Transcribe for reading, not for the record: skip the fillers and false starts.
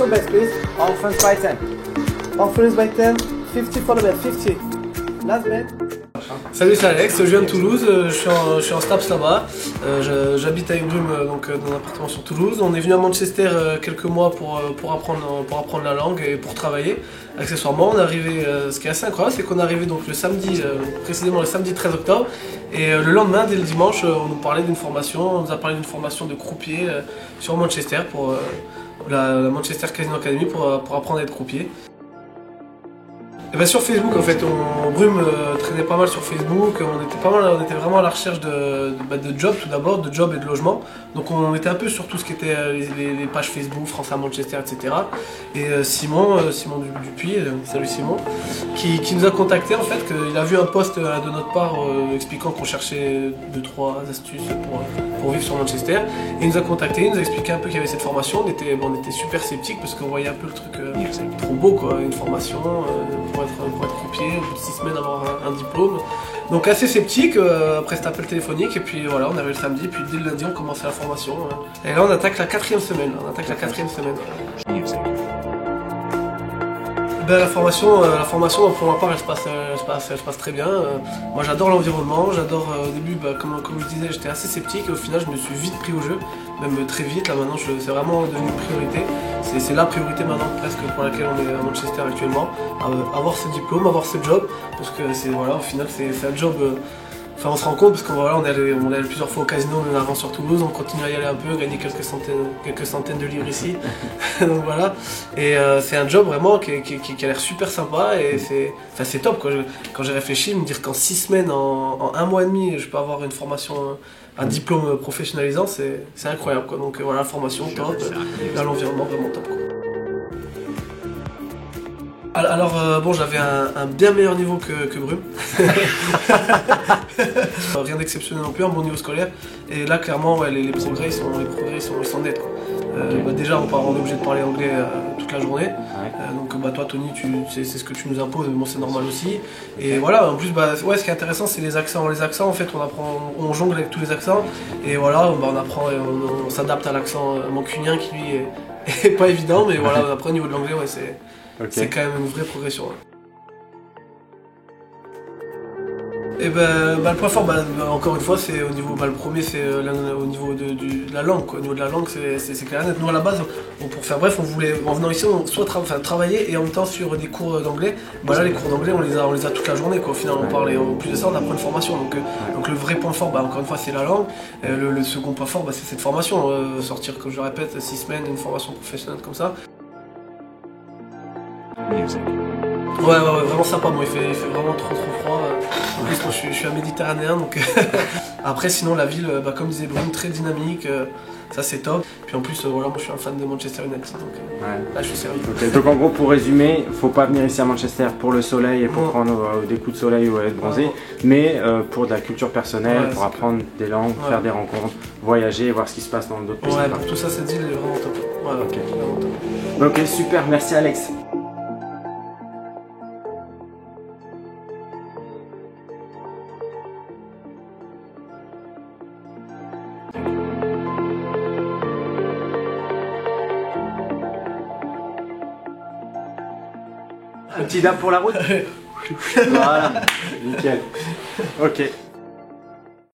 your bets, please. Offense by 10. Offense by 10. 50 for the bet. 50. Last bet. Salut, c'est Alex, je viens de Toulouse, je suis en STAPS là-bas, j'habite avec Brume donc, dans un appartement sur Toulouse. On est venu à Manchester quelques mois pour apprendre la langue et pour travailler. Accessoirement, on est arrivé, ce qui est assez incroyable, c'est qu'on est arrivé donc, le samedi, précisément le samedi 13 octobre, et le lendemain, dès le dimanche, on nous parlait d'une formation, on nous a parlé d'une formation de croupier sur Manchester, pour la Manchester Casino Academy, pour apprendre à être croupier. Et bien sur Facebook en fait, Brume traînait pas mal sur Facebook, on était vraiment à la recherche de job tout d'abord, de job et de logement. Donc on était un peu sur tout ce qui était les pages Facebook, France à Manchester, etc. Et Simon Dupuis, salut Simon, qui nous a contacté en fait, qu'il a vu un post de notre part expliquant qu'on cherchait 2-3 astuces pour vivre sur Manchester. Et il nous a contacté, il nous a expliqué un peu qu'il y avait cette formation, on était super sceptiques parce qu'on voyait un peu le truc trop beau quoi, une formation pour être croupier, au bout de 6 semaines avoir un diplôme. Donc assez sceptique après cet appel téléphonique, et puis voilà, on avait le samedi, puis dès le lundi on commençait la formation. Et là on attaque la 4e semaine. Ben, la formation pour ma part elle se passe très bien. Moi j'adore l'environnement, j'adore au début, comme je disais, j'étais assez sceptique et au final je me suis vite pris au jeu, même très vite. Là maintenant c'est vraiment devenu une priorité. C'est la priorité maintenant presque pour laquelle on est à Manchester actuellement. Avoir ce diplôme, avoir ce job, parce que au final c'est un job. Enfin, on se rend compte parce qu'on on est allé plusieurs fois au casino, même avant sur Toulouse, on continue à y aller un peu, gagner quelques centaines de livres ici. Donc voilà. Et c'est un job vraiment qui a l'air super sympa et c'est top quoi. Quand j'ai réfléchi, me dire qu'en 6 semaines, en 1 mois et demi, je peux avoir une formation, un diplôme professionnalisant, c'est incroyable quoi. Donc voilà, la formation top, l'environnement vraiment top quoi. Alors bon, j'avais un bien meilleur niveau que Brume. Rien d'exceptionnel non plus, un bon niveau scolaire. Et là clairement ouais, les progrès ils sont nets quoi. Déjà on est obligé de parler anglais toute la journée. Donc toi Tony, c'est ce que tu nous imposes, mais bon c'est normal aussi. Et voilà, en plus ouais, ce qui est intéressant c'est les accents. Les accents en fait on jongle avec tous les accents. Et voilà, on apprend, on s'adapte à l'accent mancunien qui lui est pas évident, mais voilà, après au niveau de l'anglais ouais, c'est quand même une vraie progression. Et le point fort, encore une fois, c'est au niveau, le premier c'est au niveau de la langue quoi. Au niveau de la langue, c'est clair net. Nous à la base, pour faire bref, en venant ici, on soit travailler et en même temps suivre des cours d'anglais. Là les cours d'anglais on les a toute la journée quoi. Au final on parle et en plus de ça on apprend une formation. Donc le vrai point fort, encore une fois c'est la langue. Le second point fort c'est cette formation. Sortir, comme je le répète, 6 semaines, une formation professionnelle comme ça. Ouais, vraiment sympa. Bon, il fait vraiment trop froid. En plus, moi, je suis un méditerranéen, donc après, sinon, la ville, comme disait Brume, très dynamique. Ça, c'est top. Puis en plus, voilà, moi, je suis un fan de Manchester United, donc là, je suis servi. Okay. Donc, en gros, pour résumer, faut pas venir ici à Manchester pour le soleil et pour prendre des coups de soleil ou être bronzé, mais pour de la culture personnelle, pour apprendre des langues, faire des rencontres, voyager, voir ce qui se passe dans d'autres pays. Ouais, pour tout ça, cette île est vraiment top. Vraiment top. Ok, super. Merci, Alex. Un petit dab pour la route. Voilà, nickel. Ok.